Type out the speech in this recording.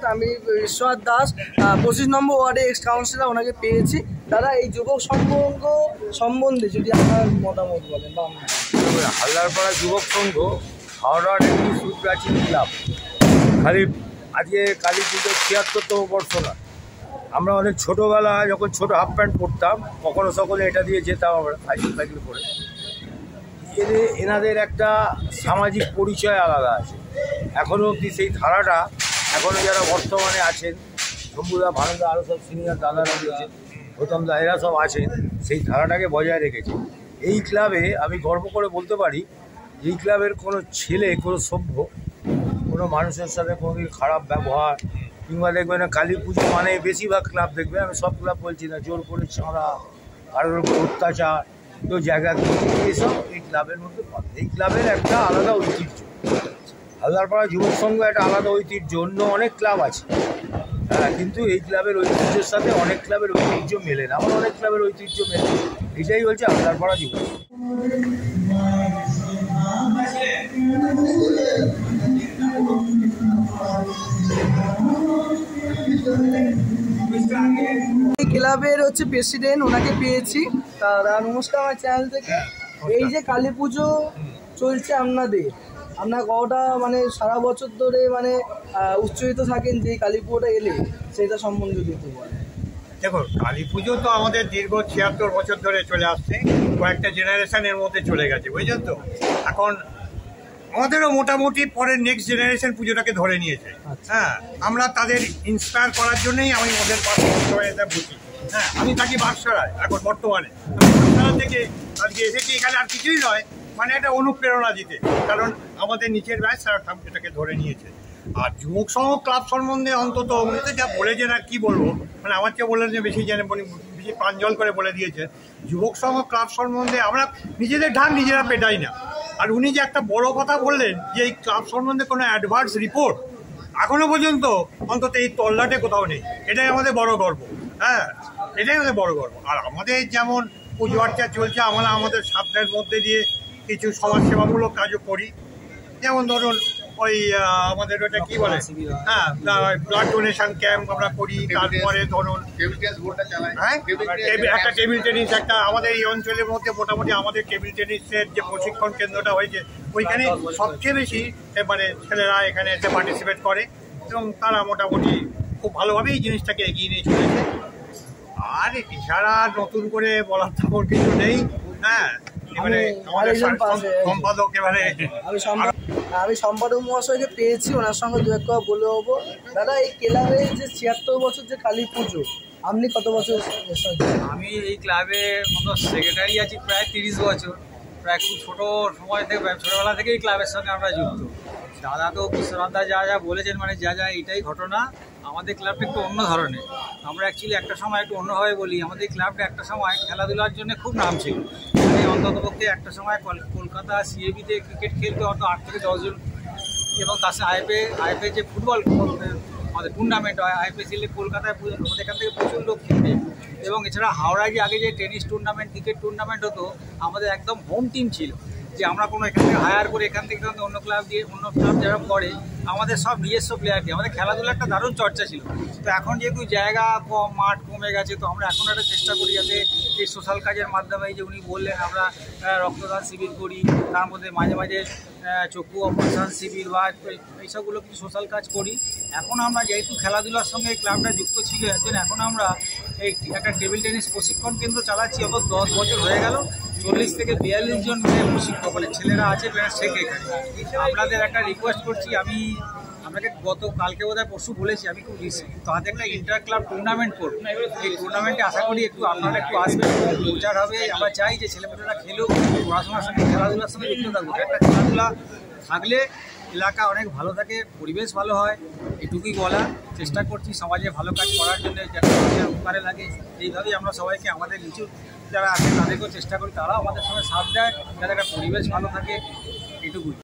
তো আমি ঈশ্বর দাস 25 নম্বর ওয়ার্ডে এক্স কাউন্সিলর, ওনাকে পেয়েছি। দাদা, এই যুবক সংঘ সম্বন্ধে যদি আপনার মতামত বলেন। বা হালদারপাড়া যুবক সংঘ হাওড়ার একটি সুপ্রাচীন ক্লাব। খালি আজকে কালী পুজোর ৭৬তম বর্ষ না, আমরা অনেক ছোটোবেলায় যখন ছোটো হাফ প্যান্ট পরতাম কখনো সকলে এটা দিয়ে যেতাম আমরা সাইকেল করে। এনাদের একটা সামাজিক পরিচয় আলাদা আছে, এখনও অবধি সেই ধারাটা এখনও যারা বর্তমানে আছেন, শম্ভুদা, ভানুদা, আরও সব সিনিয়র দাদারা রয়েছেন, গৌতমদা, এরা সব আছেন, সেই ধারাটাকে বজায় রেখেছে। এই ক্লাবে আমি গর্ব করে বলতে পারি, এই ক্লাবের কোনো ছেলে, কোনো সভ্য, কোনো মানুষের সাথে কোনোদিন খারাপ ব্যবহার কিংবা দেখবে না কালী পুজো মানে বেশিরভাগ ক্লাব দেখবে, আমি সব ক্লাব বলছি না, জোর করে ছাড়া, কারোর উপর অত্যাচার, কেউ জায়গা এইসব এই ক্লাবের মধ্যে পাবে। এই ক্লাবের একটা আলাদা ঐতিহ্য, হালদারপাড়া যুবক সংঘ একটা আলাদা ঐতিহ্য। অন্য অনেক ক্লাব আছে, হ্যাঁ, কিন্তু এই ক্লাবের ঐতিহ্যের সাথে অনেক ক্লাবের ঐতিহ্য মেলে না, আমার অনেক ক্লাবের ঐতিহ্য মেলে। এটাই হচ্ছে হালদারপাড়া যুবক। এই ক্লাবের হচ্ছে প্রেসিডেন্ট, ওনাকে পেয়েছি। তারা নমস্কার আমার চ্যানেল থেকে। এই যে কালী পুজো চলছে আপনাদের, আপনার কটা মানে সারা বছর ধরে মানে উচ্চরিত থাকেন যে কালী পুজোটা এলে, সেটা সম্বন্ধে দিতে পারেন। দেখুন, কালী পুজো তো আমাদের দীর্ঘ ৭৬ বছর ধরে চলে আসছে, কয়েকটা জেনারেশনের মধ্যে চলে গেছে, বুঝলেন তো। এখন আমাদেরও মোটামুটি পরের নেক্সট জেনারেশন পুজোটাকে ধরে নিয়েছে। হ্যাঁ, আমরা তাদের ইন্সপায়ার করার জন্যই আমি ওদের পাশে এটা বুঝি। হ্যাঁ, আমি থাকি বাক্সরায় এখন বর্তমানে, বাক্সরা থেকে আজকে এসেছি এখানে, আর কিছুই নয়, মানে একটা অনুপ্রেরণা দিতে, কারণ আমাদের নিচের ব্যাচ তারা এটাকে ধরে নিয়েছে। আর যুবক সংঘ ক্লাব সম্বন্ধে অন্তত উনি তো যা বলেছেন আর কি বলবো, মানে আমার চেয়ে বললেন যে বেশি জানে, বেশি প্রাঞ্জল করে বলে দিয়েছে। যুবক সংঘ ক্লাব সম্বন্ধে আমরা নিজেদের ঢাক নিজেরা পেটাই না। আর উনি যে একটা বড় কথা বললেন যে এই ক্লাব সম্বন্ধে কোনো অ্যাডভান্স রিপোর্ট এখনো পর্যন্ত অন্তত এই তল্লাটে কোথাও নেই, এটাই আমাদের বড় গর্ব। হ্যাঁ, এটাই আমাদের বড় গর্ব। আর আমাদের যেমন পুজো আর্চা চলছে, আমরা আমাদের সাধ্যের মধ্যে দিয়ে কিছু সমাজসেবামূলক কাজও করি। যেমন ধরুন ওই আমাদের ওটা কি বলে, হ্যাঁ, ব্লাড ডোনেশন ক্যাম্প আমরা করি। তারপরে ধরুন হ্যাঁ, একটা টেবিল টেনিস, একটা আমাদের এই অঞ্চলের মধ্যে মোটামুটি আমাদের টেবিল টেনিসের যে প্রশিক্ষণ কেন্দ্রটা হয়েছে, ওইখানে সবচেয়ে বেশি মানে ছেলেরা এখানে এসে পার্টিসিপেট করে এবং তারা মোটামুটি খুব ভালোভাবে এই জিনিসটাকে এগিয়ে নিয়ে চলেছে। আর এছাড়া নতুন করে বলার তেমন কিছু নেই। হ্যাঁ, এবারে আমাদের সম্পাদক, এবারে আমি সম্পাদক মহাশয়কে পেয়েছি, ওনার সঙ্গে দু এক কথা বলে হবো। দাদা, এই ক্লাবে যে ৭৬ বছর যে কালী পুজো, আপনি কত বছর? আমি এই ক্লাবে মতো সেক্রেটারি আছি প্রায় ৩০ বছর। প্রায় খুব ছোটো সময় থেকে, ছোটোবেলা থেকে এই ক্লাবের সঙ্গে আমরা যুক্ত। দাদা তো বিশ্বনাথ দা যা যা বলেছেন, মানে যা এটাই ঘটনা। আমাদের ক্লাবটা একটু অন্য ধরনের। আমরা অ্যাকচুয়ালি একটা সময় একটু অন্যভাবে বলি, আমাদের ক্লাবটা একটা সময় খেলাধুলার জন্য খুব নাম ছিল। অন্ততপক্ষে একটা সময় কলকাতা সিএবিতে ক্রিকেট খেলতে হতো ৮ থেকে ১০ জন, এবং তার সাথে আইএফএ যে ফুটবল আমাদের টুর্নামেন্ট হয়, আইপিএল কলকাতায় আমাদের এখান থেকে প্রচুর লোক খেলতে। এবং এছাড়া হাওড়ায় যে আগে যে টেনিস টুর্নামেন্ট, ক্রিকেট টুর্নামেন্ট হতো, আমাদের একদম হোম টিম ছিল, যে আমরা কোনো এখান থেকে হায়ার করে এখান থেকে অন্য ক্লাব যারা করে, আমাদের সব নিজস্ব প্লেয়ার দিয়ে আমাদের খেলাধুলার একটা দারুণ চর্চা ছিল। তো এখন যেহেতু জায়গা কম, মাঠ কমে গেছে, তো আমরা এখন একটা চেষ্টা করি যাতে এই সোশ্যাল কাজের মাধ্যমে, এই যে উনি বললেন আমরা রক্তদান শিবির করি, তার মধ্যে মাঝে মাঝে চক্ষু অপারেশন শিবির বা এইসবগুলো কিছু সোশ্যাল কাজ করি। এখন আমরা যেহেতু খেলাধুলার সঙ্গে ক্লাবটা যুক্ত ছিল, এর জন্য এখন আমরা এই একটা টেবিল টেনিস প্রশিক্ষণ কেন্দ্র চালাচ্ছি। অত 10 বছর হয়ে গেল, 40 থেকে 42 জন প্রশিক্ষক মানে ছেলেরা আছে, শেখে এখানে। আপনাদের একটা রিকোয়েস্ট করছি, আমি আপনাকে কালকে বোধহয় পরশু বলেছি, আমি খুব তাতে একটা ইন্টার ক্লাব টুর্নামেন্ট করবো। এই টুর্নামেন্টে আশা করি আপনারা একটু আসবেন, প্রচার হবে। আমরা চাই যে ছেলেমেয়েরা খেলেও পড়াশোনার সঙ্গে খেলাধুলার সঙ্গে যুক্ত থাকুক। একটা খেলাধুলা থাকলে এলাকা অনেক ভালো থাকে, পরিবেশ ভালো হয়, এটুকুই বলা। চেষ্টা করছি সমাজে ভালো কাজ করার জন্য, যাতে উপকারে লাগে। এইভাবেই আমরা সবাইকে, আমাদের নিচু যারা আছে তাদেরকেও চেষ্টা করি, তারাও আমাদের সঙ্গে সাথ দেয়, যাতে একটা পরিবেশ ভালো থাকে, এটুকুই।